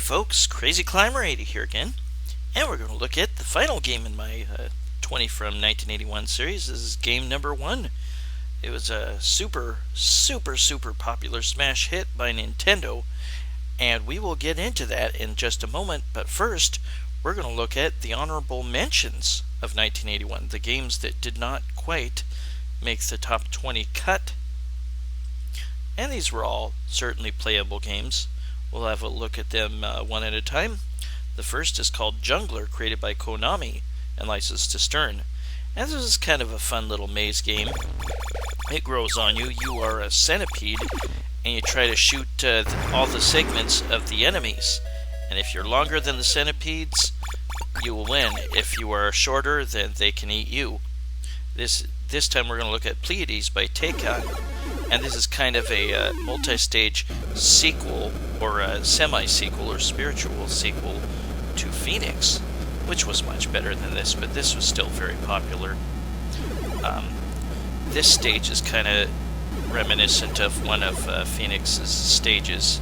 folks, Crazy Climber 80 here again, and we're going to look at the final game in my 20 from 1981 series. This is game number 1. It was a super popular smash hit by Nintendo, and we will get into that in just a moment, but first, we're going to look at the honorable mentions of 1981, the games that did not quite make the top 20 cut. And these were all certainly playable games. We'll have a look at them one at a time. The first is called Jungler, created by Konami and licensed to Stern. And this is kind of a fun little maze game. It grows on you. You are a centipede, and you try to shoot all the segments of the enemies. And if you're longer than the centipedes, you will win. If you are shorter, then they can eat you. This time we're going to look at Pleiades by Tekken. And this is kind of a multi-stage sequel, or a semi-sequel, or spiritual sequel to Phoenix, which was much better than this, but this was still very popular. This stage is kind of reminiscent of one of Phoenix's stages,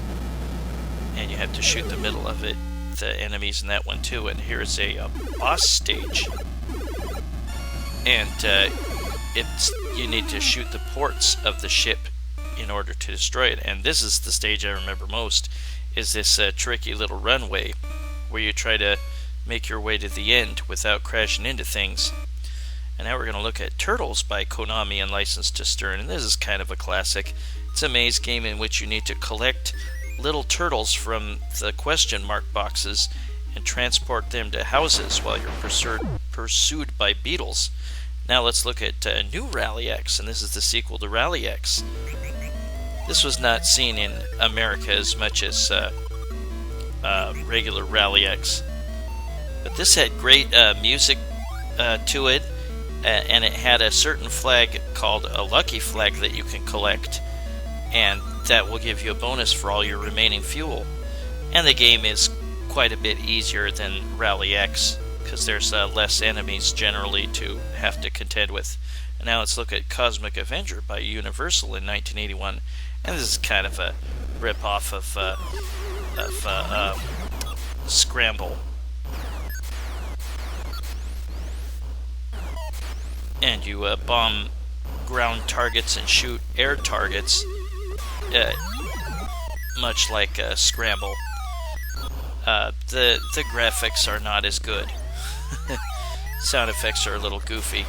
and you have to shoot the middle of it, the enemies in that one too. And here's a boss stage, and you need to shoot the ports of the ship in order to destroy it. And this is the stage I remember most, is this tricky little runway where you try to make your way to the end without crashing into things. And now we're going to look at Turtles by Konami and licensed to Stern. And this is kind of a classic. It's a maze game in which you need to collect little turtles from the question mark boxes and transport them to houses while you're pursued by beetles. Now let's look at New Rally X, and this is the sequel to Rally X. This was not seen in America as much as regular Rally X, but this had great music to it, and it had a certain flag called a lucky flag that you can collect, and that will give you a bonus for all your remaining fuel. And the game is quite a bit easier than Rally X, because there's less enemies generally to have to contend with. And now let's look at Cosmic Avenger by Universal in 1981, and this is kind of a rip-off of Scramble. And you bomb ground targets and shoot air targets, much like Scramble. The graphics are not as good. Sound effects are a little goofy,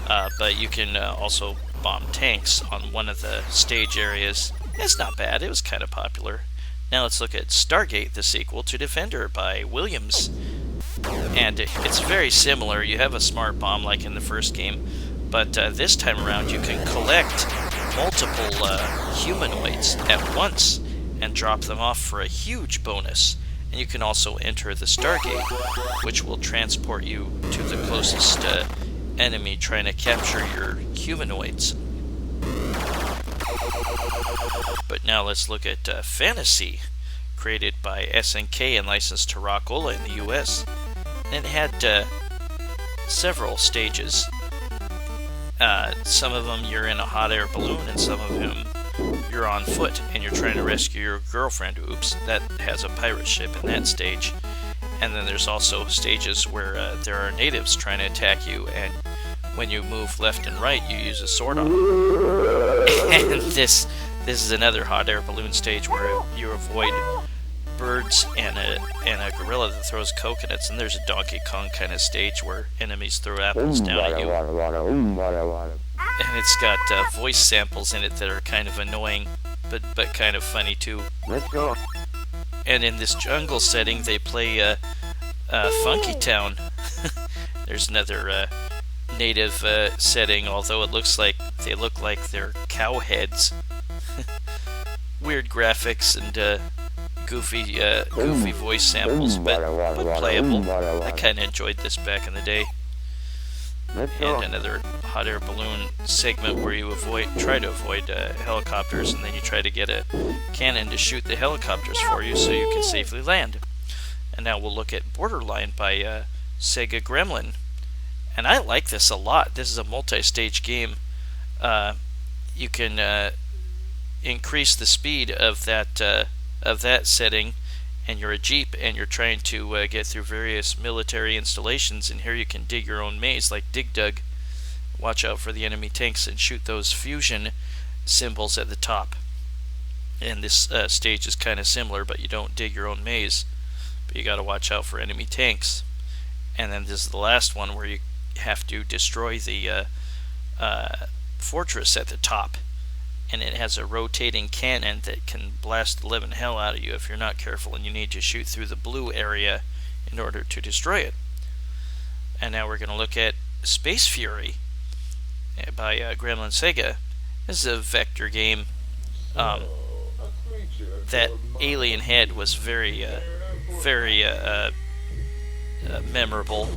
but you can also bomb tanks on one of the stage areas. It's not bad. It was kind of popular. Now let's look at Stargate, the sequel to Defender by Williams. And it's very similar. You have a smart bomb like in the first game, but this time around you can collect multiple humanoids at once and drop them off for a huge bonus. And you can also enter the Stargate, which will transport you to the closest enemy trying to capture your humanoids. But now let's look at Fantasy, created by SNK and licensed to Rockola in the US. And it had several stages. Some of them you're in a hot air balloon, and some of them you're on foot and you're trying to rescue your girlfriend. Oops, that has a pirate ship in that stage. And then there's also stages where there are natives trying to attack you, and when you move left and right, you use a sword on them. And this is another hot air balloon stage where you avoid birds and a gorilla that throws coconuts. And there's a Donkey Kong kind of stage where enemies throw apples down at you. And it's got voice samples in it that are kind of annoying, but kind of funny too. Let's go. And in this jungle setting, they play Funky Town. There's another native setting, although they look like they're cow heads. Weird graphics and goofy voice samples, but playable. I kind of enjoyed this back in the day. And another hot air balloon segment where you try to avoid helicopters, and then you try to get a cannon to shoot the helicopters for you so you can safely land. And now we'll look at Borderline by Sega Gremlin. And I like this a lot. This is a multi-stage game. You can increase the speed of that setting and you're a Jeep and you're trying to get through various military installations, and here you can dig your own maze like Dig Dug. Watch out for the enemy tanks and shoot those fusion symbols at the top. And this stage is kind of similar, but you don't dig your own maze, but you got to watch out for enemy tanks. And then this is the last one where you have to destroy the fortress at the top, and it has a rotating cannon that can blast the living hell out of you if you're not careful, and you need to shoot through the blue area in order to destroy it. And now we're going to look at Space Fury by Gremlin Sega. This is a vector game. That alien head was very memorable,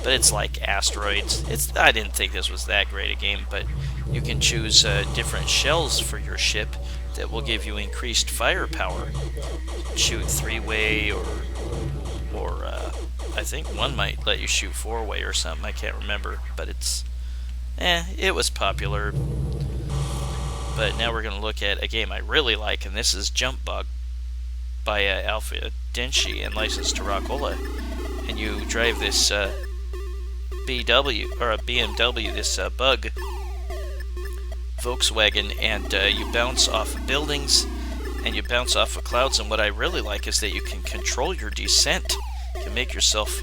but it's like asteroids. I didn't think this was that great a game, but you can choose different shells for your ship that will give you increased firepower. Shoot 3-way, or I think one might let you shoot 4-way or something. I can't remember, but it was popular. But now we're going to look at a game I really like, and this is Jump Bug by Alpha Denshi and licensed to Rockola. And you drive this BMW, this bug Volkswagen, and you bounce off of buildings and you bounce off of clouds. And what I really like is that you can control your descent. You can make yourself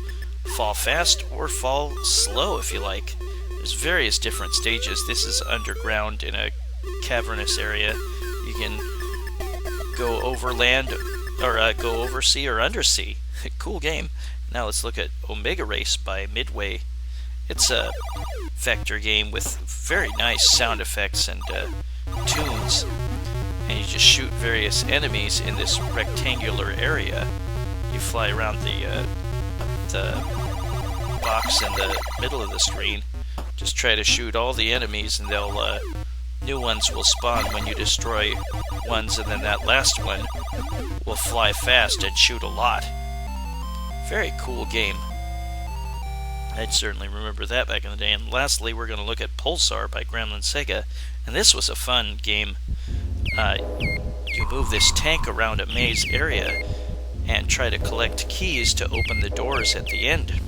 fall fast or fall slow if you like. There's various different stages. This is underground in a cavernous area. You can go over land, or go over sea or undersea. Cool game. Now let's look at Omega Race by Midway. It's a vector game with very nice sound effects and tunes, and you just shoot various enemies in this rectangular area. You fly around the box in the middle of the screen. Just try to shoot all the enemies, and they'll new ones will spawn when you destroy ones, and then that last one will fly fast and shoot a lot. Very cool game. I'd certainly remember that back in the day. And lastly, we're going to look at Pulsar by Gremlin Sega, and this was a fun game. You move this tank around a maze area and try to collect keys to open the doors at the end.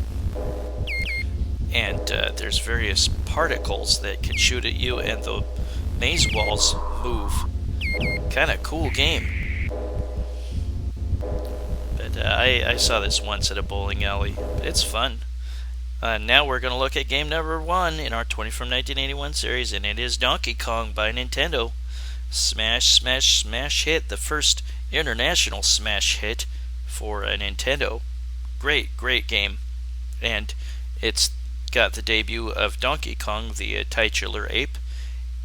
And there's various particles that can shoot at you, and the maze walls move. Kind of cool game. But I saw this once at a bowling alley. It's fun. Now we're going to look at game number 1 in our 20 from 1981 series, and it is Donkey Kong by Nintendo. Smash, smash, smash hit. The first international smash hit for a Nintendo. Great, great game. And it's got the debut of Donkey Kong, the titular ape,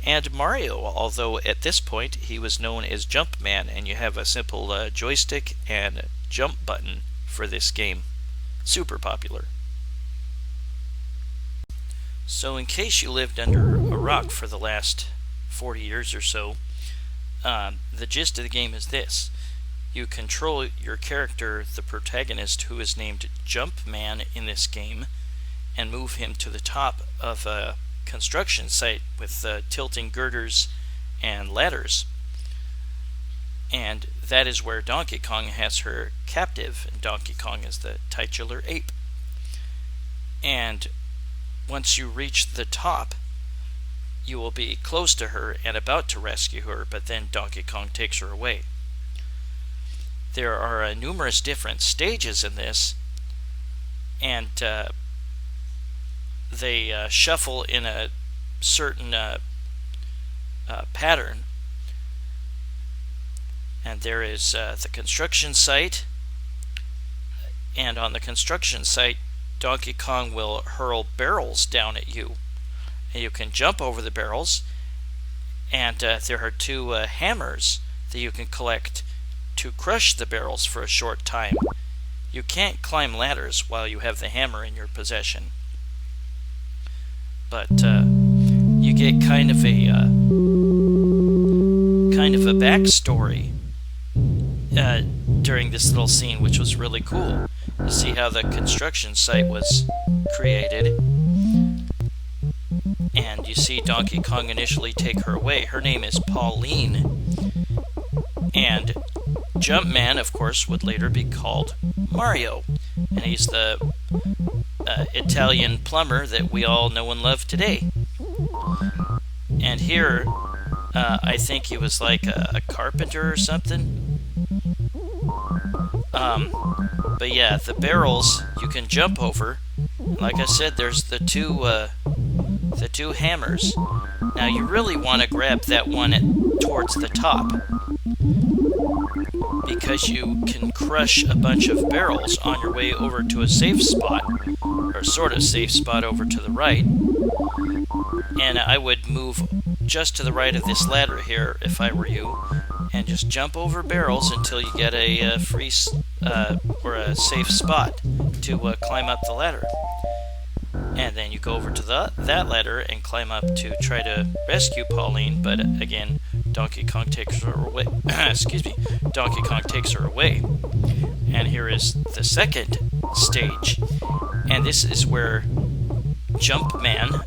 and Mario, although at this point he was known as Jumpman, and you have a simple joystick and jump button for this game. Super popular. So in case you lived under a rock for the last 40 years or so, the gist of the game is this. You control your character, the protagonist, who is named Jumpman in this game, and move him to the top of a construction site with tilting girders and ladders. And that is where Donkey Kong has her captive, and Donkey Kong is the titular ape. And once you reach the top, you will be close to her and about to rescue her, but then Donkey Kong takes her away. There are numerous different stages in this, and they shuffle in a certain pattern. And there is the construction site, and on the construction site, Donkey Kong will hurl barrels down at you. And you can jump over the barrels, and there are 2 hammers that you can collect to crush the barrels for a short time. You can't climb ladders while you have the hammer in your possession. But you get kind of a backstory during this little scene, which was really cool. You see how the construction site was created, and you see Donkey Kong initially take her away. Her name is Pauline, and Jumpman, of course, would later be called Mario, and he's the Italian plumber that we all know and love today. And here, I think he was like a carpenter or something. But yeah, the barrels you can jump over. Like I said, there's the two hammers. Now you really want to grab that one towards the top, because you can crush a bunch of barrels on your way over to a safe spot, or sort of safe spot over to the right. And I would move just to the right of this ladder here if I were you, and just jump over barrels until you get a free or a safe spot to climb up the ladder. And then you go over to that ladder and climb up to try to rescue Pauline, but again, Donkey Kong takes her away. Excuse me, Donkey Kong takes her away. And here is the second stage, and this is where Jumpman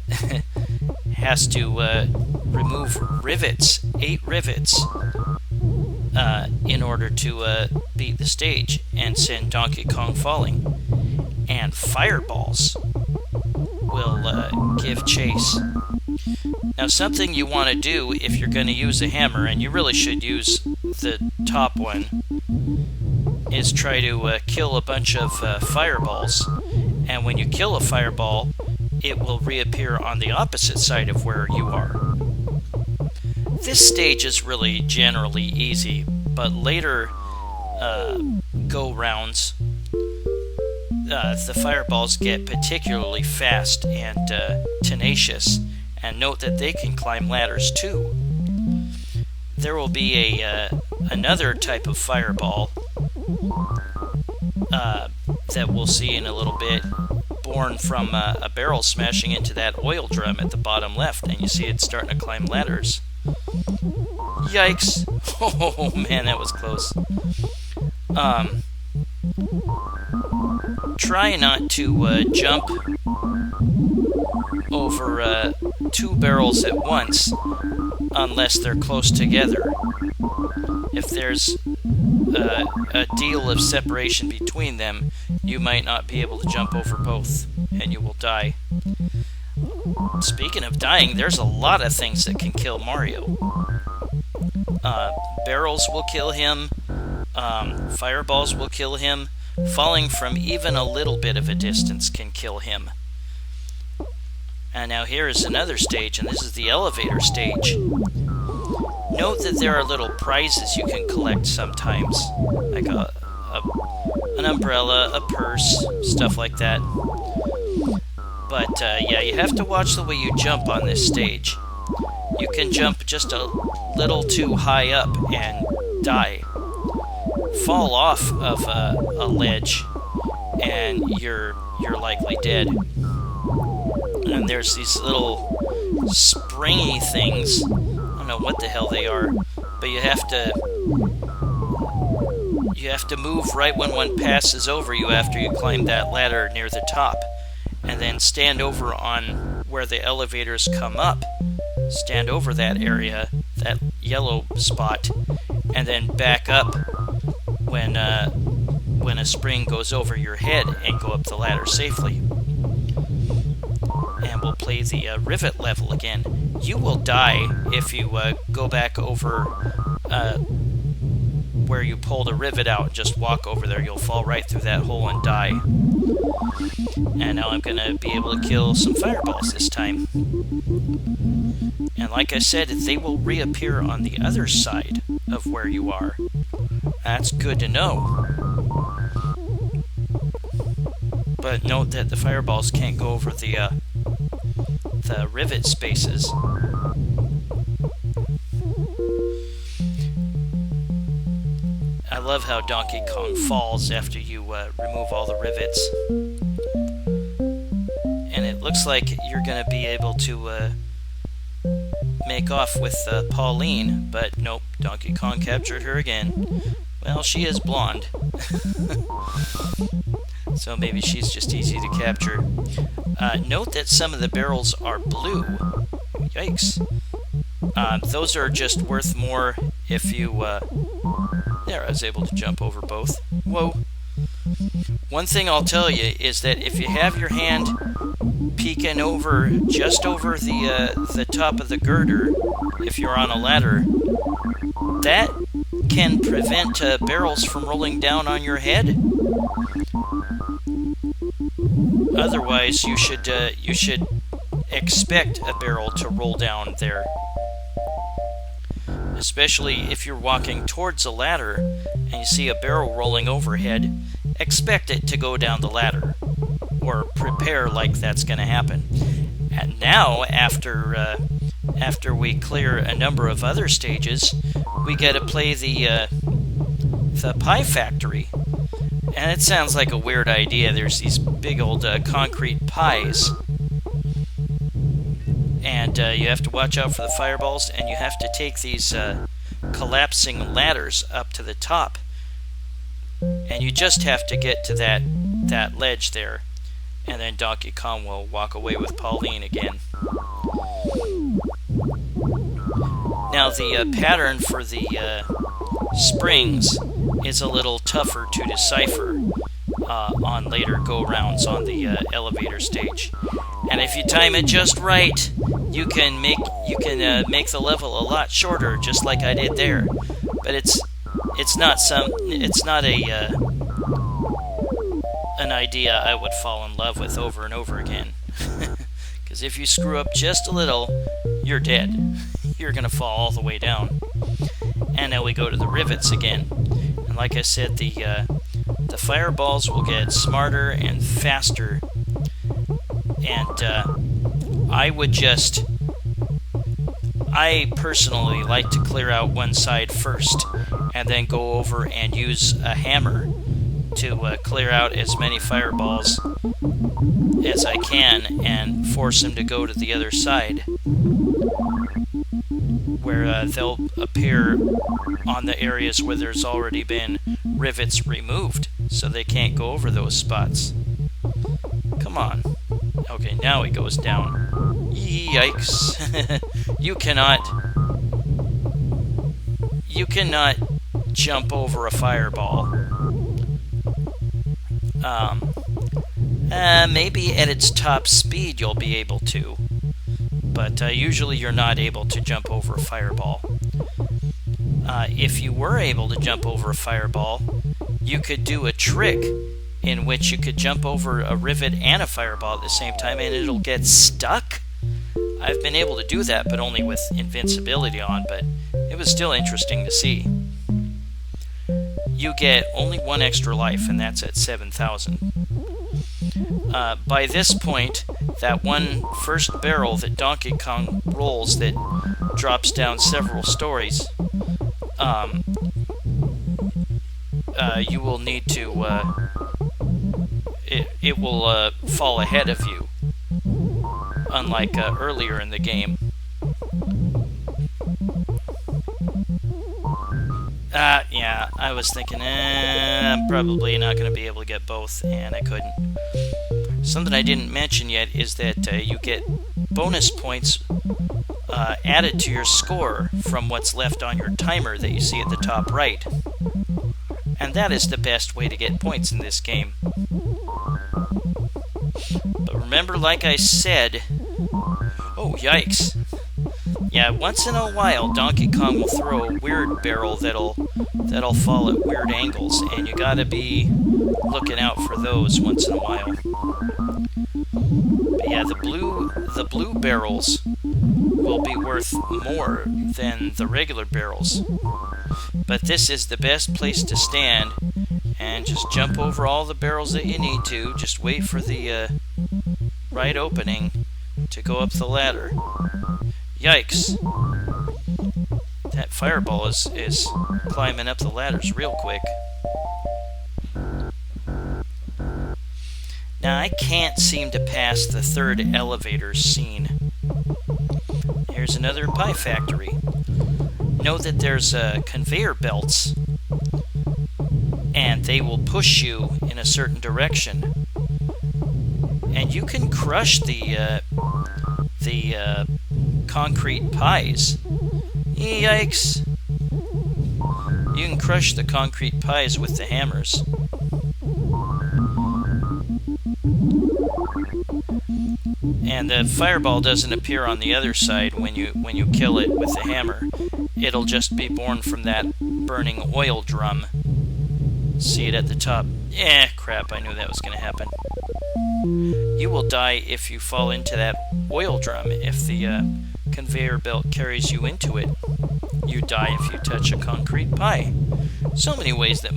has to remove rivets, 8 rivets, in order to beat the stage and send Donkey Kong falling. And fireballs will give chase. Now, something you want to do if you're going to use a hammer, and you really should use the top one, is try to kill a bunch of fireballs. And when you kill a fireball, it will reappear on the opposite side of where you are. This stage is really generally easy, but later go-rounds, the fireballs get particularly fast and tenacious, and note that they can climb ladders too. There will be another type of fireball that we'll see in a little bit, born from a barrel smashing into that oil drum at the bottom left, and you see it starting to climb ladders. Yikes! Oh man, that was close. Try not to jump over 2 barrels at once unless they're close together. If there's a deal of separation between them, you might not be able to jump over both, and you will die. Speaking of dying, there's a lot of things that can kill Mario. Barrels will kill him, fireballs will kill him, falling from even a little bit of a distance can kill him. And now here is another stage, and this is the elevator stage. Note that there are little prizes you can collect sometimes, like an umbrella, a purse, stuff like that. But yeah, you have to watch the way you jump on this stage. You can jump just a little too high up and die. Fall off of a ledge, and you're likely dead. And there's these little springy things. I don't know what the hell they are, but you have to move right when one passes over you after you climb that ladder near the top, and then stand over on where the elevators come up. Stand over that area, that yellow spot, and then back up when a spring goes over your head and go up the ladder safely. And we'll play the rivet level again. You will die if you go back over where you pulled a rivet out and just walk over there. You'll fall right through that hole and die. And now I'm going to be able to kill some fireballs this time. And like I said, they will reappear on the other side of where you are. That's good to know. But note that the fireballs can't go over the rivet spaces. I love how Donkey Kong falls after you remove all the rivets. And it looks like you're going to be able to make off with Pauline, but nope, Donkey Kong captured her again. Well, she is blonde. So maybe she's just easy to capture. Note that some of the barrels are blue. Yikes. Those are just worth more if you, there, I was able to jump over both. Whoa. One thing I'll tell you is that if you have your hand peeking over, just over the top of the girder, if you're on a ladder, that can prevent barrels from rolling down on your head. Otherwise, you should expect a barrel to roll down there. Especially if you're walking towards a ladder and you see a barrel rolling overhead, expect it to go down the ladder, or prepare like that's going to happen. And now, after we clear a number of other stages, we get to play the pie factory. And it sounds like a weird idea. There's these big old concrete pies. And you have to watch out for the fireballs, and you have to take these collapsing ladders up to the top. And you just have to get to that ledge there. And then Donkey Kong will walk away with Pauline again. Now the pattern for the springs is a little tougher to decipher on later go-rounds on the elevator stage. And if you time it just right, you can make the level a lot shorter, just like I did there. But it's not an idea I would fall in love with over and over again. Because if you screw up just a little, you're dead. You're gonna fall all the way down. And now we go to the rivets again. And like I said, the fireballs will get smarter and faster. And I personally like to clear out one side first, and then go over and use a hammer to clear out as many fireballs as I can and force them to go to the other side, where they'll appear on the areas where there's already been rivets removed, so they can't go over those spots. Come on. Okay, now he goes down. Yikes. You cannot jump over a fireball. Maybe at its top speed you'll be able to, but usually you're not able to jump over a fireball. If you were able to jump over a fireball, you could do a trick in which you could jump over a rivet and a fireball at the same time, and it'll get stuck. I've been able to do that, but only with invincibility on, but it was still interesting to see. You get only one extra life, and that's at 7,000. By this point, that one first barrel that Donkey Kong rolls that drops down several stories, you will need to... It will fall ahead of you, unlike earlier in the game. Yeah, I was thinking, I'm probably not going to be able to get both, and I couldn't. Something I didn't mention yet is that you get bonus points added to your score from what's left on your timer that you see at the top right. And that is the best way to get points in this game. But remember, like I said... Oh, yikes. Yeah, once in a while, Donkey Kong will throw a weird barrel that'll fall at weird angles, and you gotta be looking out for those once in a while. But yeah, the blue barrels will be worth more than the regular barrels. But this is the best place to stand, and just jump over all the barrels that you need to. Just wait for the right opening to go up the ladder. Yikes! That fireball is climbing up the ladders real quick. Now I can't seem to pass the third elevator scene. Here's another pie factory. Know that there's conveyor belts, and they will push you in a certain direction. And you can crush the concrete pies. Yikes! You can crush the concrete pies with the hammers. And the fireball doesn't appear on the other side when you kill it with the hammer. It'll just be born from that burning oil drum. See it at the top. Crap, I knew that was going to happen. You will die if you fall into that oil drum. If the conveyor belt carries you into it, you die if you touch a concrete pie. So many ways that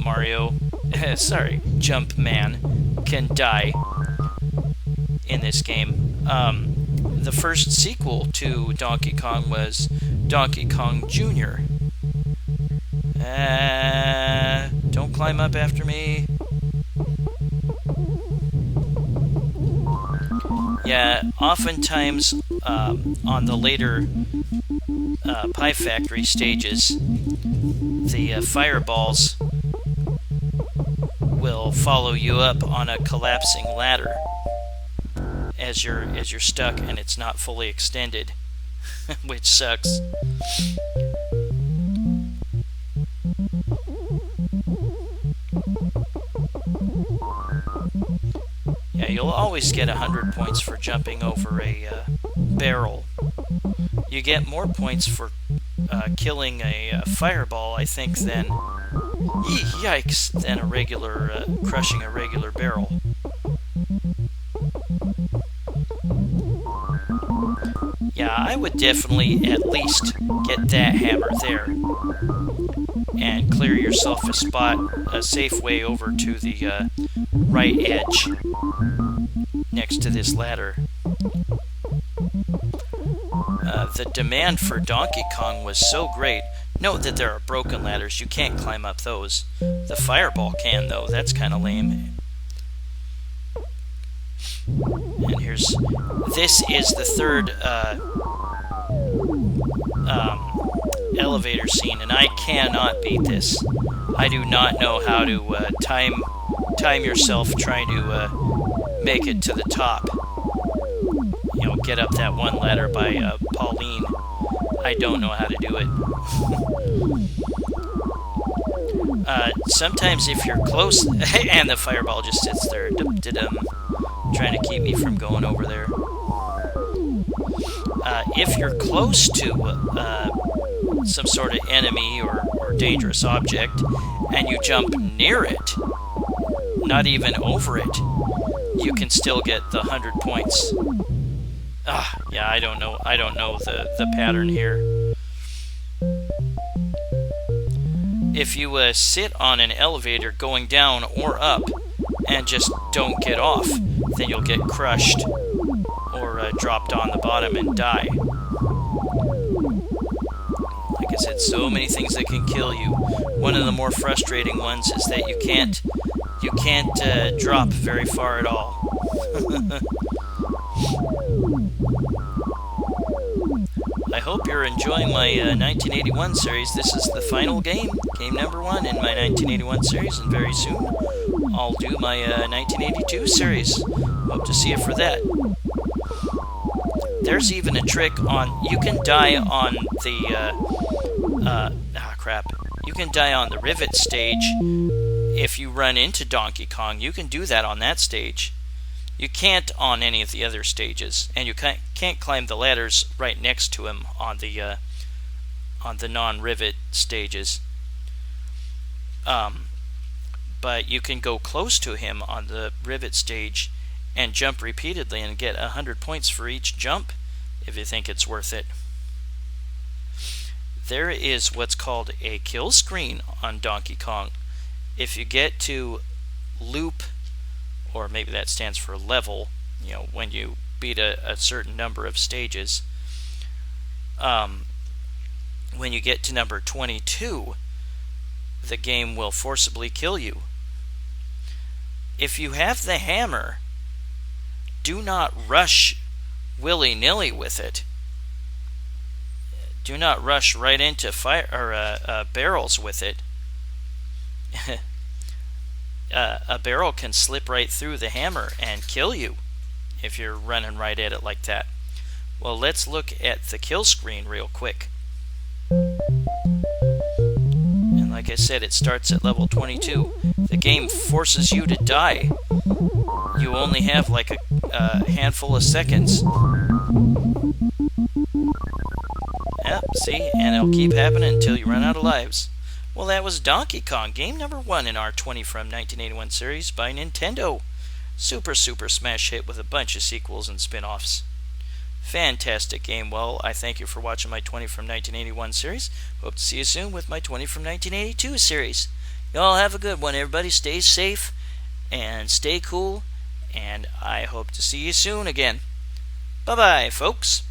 Jumpman can die in this game. The first sequel to Donkey Kong was Donkey Kong Jr. Don't climb up after me. Yeah, oftentimes on the later Pie Factory stages, the fireballs will follow you up on a collapsing ladder as you're stuck and it's not fully extended, which sucks. Yeah, you'll always get 100 points for jumping over a barrel. You get more points for killing a fireball, I think, than than a regular crushing a regular barrel. Yeah, I would definitely at least get that hammer there and clear yourself a safe way over to the right edge next to this ladder. The demand for Donkey Kong was so great. Note that there are broken ladders. You can't climb up those. The fireball can, though. That's kind of lame. And this is the third elevator scene, and I cannot beat this. I do not know how to time yourself trying to make it to the top. Get up that one ladder by Pauline. I don't know how to do it. Sometimes if you're close, and the fireball just sits there, trying to keep me from going over there. If you're close to some sort of enemy or dangerous object, and you jump near it, not even over it, you can still get the 100 points. Yeah, I don't know the pattern here. If you sit on an elevator going down or up and just don't get off, then you'll get crushed or dropped on the bottom and die. Like I said, so many things that can kill you. One of the more frustrating ones is that you can't drop very far at all. I hope you're enjoying my 1981 series. This is the final game number 1 in my 1981 series, and very soon I'll do my 1982 series. Hope to see you for that. There's even a trick on, you can die on the, you can die on the rivet stage if you run into Donkey Kong. You can do that on that stage. You can't on any of the other stages, and you can't climb the ladders right next to him on the non-rivet stages. But you can go close to him on the rivet stage and jump repeatedly and get 100 points for each jump if you think it's worth it. There is what's called a kill screen on Donkey Kong. If you get to loop, or maybe that stands for level, when you beat a certain number of stages, when you get to number 22, the game will forcibly kill you. If you have the hammer, do not rush willy-nilly with it. Do not rush right into barrels with it. A barrel can slip right through the hammer and kill you if you're running right at it like that. Well, let's look at the kill screen real quick. And like I said, it starts at level 22. The game forces you to die. You only have like a handful of seconds. Yep, see? And it'll keep happening until you run out of lives. Well, that was Donkey Kong, game number 1 in our 20 from 1981 series by Nintendo. Super smash hit with a bunch of sequels and spin-offs. Fantastic game. Well, I thank you for watching my 20 from 1981 series. Hope to see you soon with my 20 from 1982 series. Y'all have a good one, everybody. Stay safe and stay cool, and I hope to see you soon again. Bye-bye, folks.